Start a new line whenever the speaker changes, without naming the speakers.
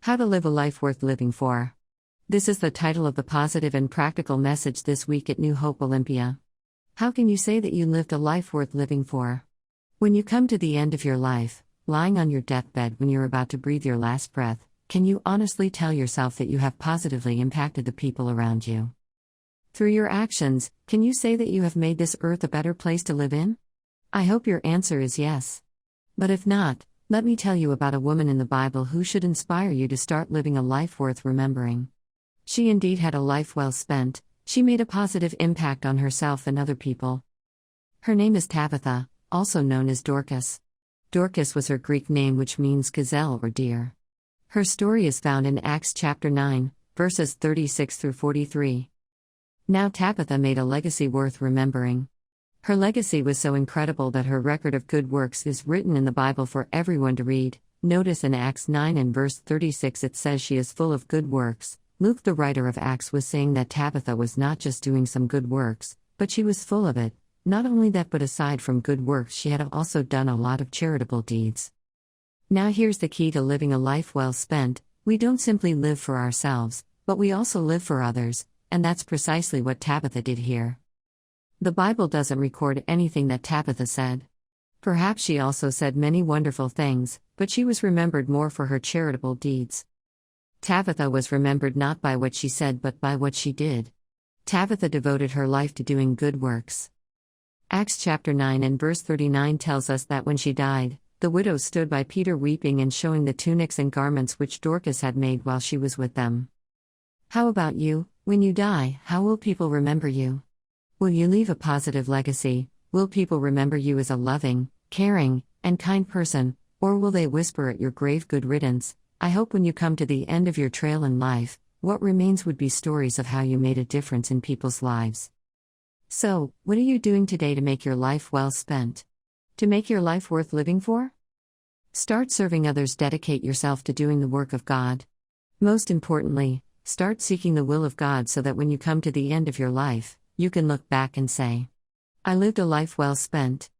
How to Live a Life Worth Living For. This is the title of the positive and practical message this week at New Hope Olympia. How can you say that you lived a life worth living for? When you come to the end of your life, lying on your deathbed when you're about to breathe your last breath, can you honestly tell yourself that you have positively impacted the people around you? Through your actions, can you say that you have made this earth a better place to live in? I hope your answer is yes. But if not, let me tell you about a woman in the Bible who should inspire you to start living a life worth remembering. She indeed had a life well spent. She made a positive impact on herself and other people. Her name is Tabitha, also known as Dorcas. Dorcas was her Greek name, which means gazelle or deer. Her story is found in Acts chapter 9, verses 36 through 43. Now Tabitha made a legacy worth remembering. Her legacy was so incredible that her record of good works is written in the Bible for everyone to read. Notice in Acts 9 and verse 36 it says she is full of good works. Luke, the writer of Acts, was saying that Tabitha was not just doing some good works, but she was full of it. Not only that, but aside from good works, she had also done a lot of charitable deeds. Now here's the key to living a life well spent. We don't simply live for ourselves, but we also live for others, and that's precisely what Tabitha did here. The Bible doesn't record anything that Tabitha said. Perhaps she also said many wonderful things, but she was remembered more for her charitable deeds. Tabitha was remembered not by what she said but by what she did. Tabitha devoted her life to doing good works. Acts chapter 9 and verse 39 tells us that when she died, the widows stood by Peter weeping and showing the tunics and garments which Dorcas had made while she was with them. How about you? When you die, how will people remember you? Will you leave a positive legacy? Will people remember you as a loving, caring, and kind person, or will they whisper at your grave, "Good riddance"? I hope when you come to the end of your trail in life, what remains would be stories of how you made a difference in people's lives. So, what are you doing today to make your life well spent? To make your life worth living for? Start serving others, dedicate yourself to doing the work of God. Most importantly, start seeking the will of God so that when you come to the end of your life, you can look back and say, I lived a life well spent.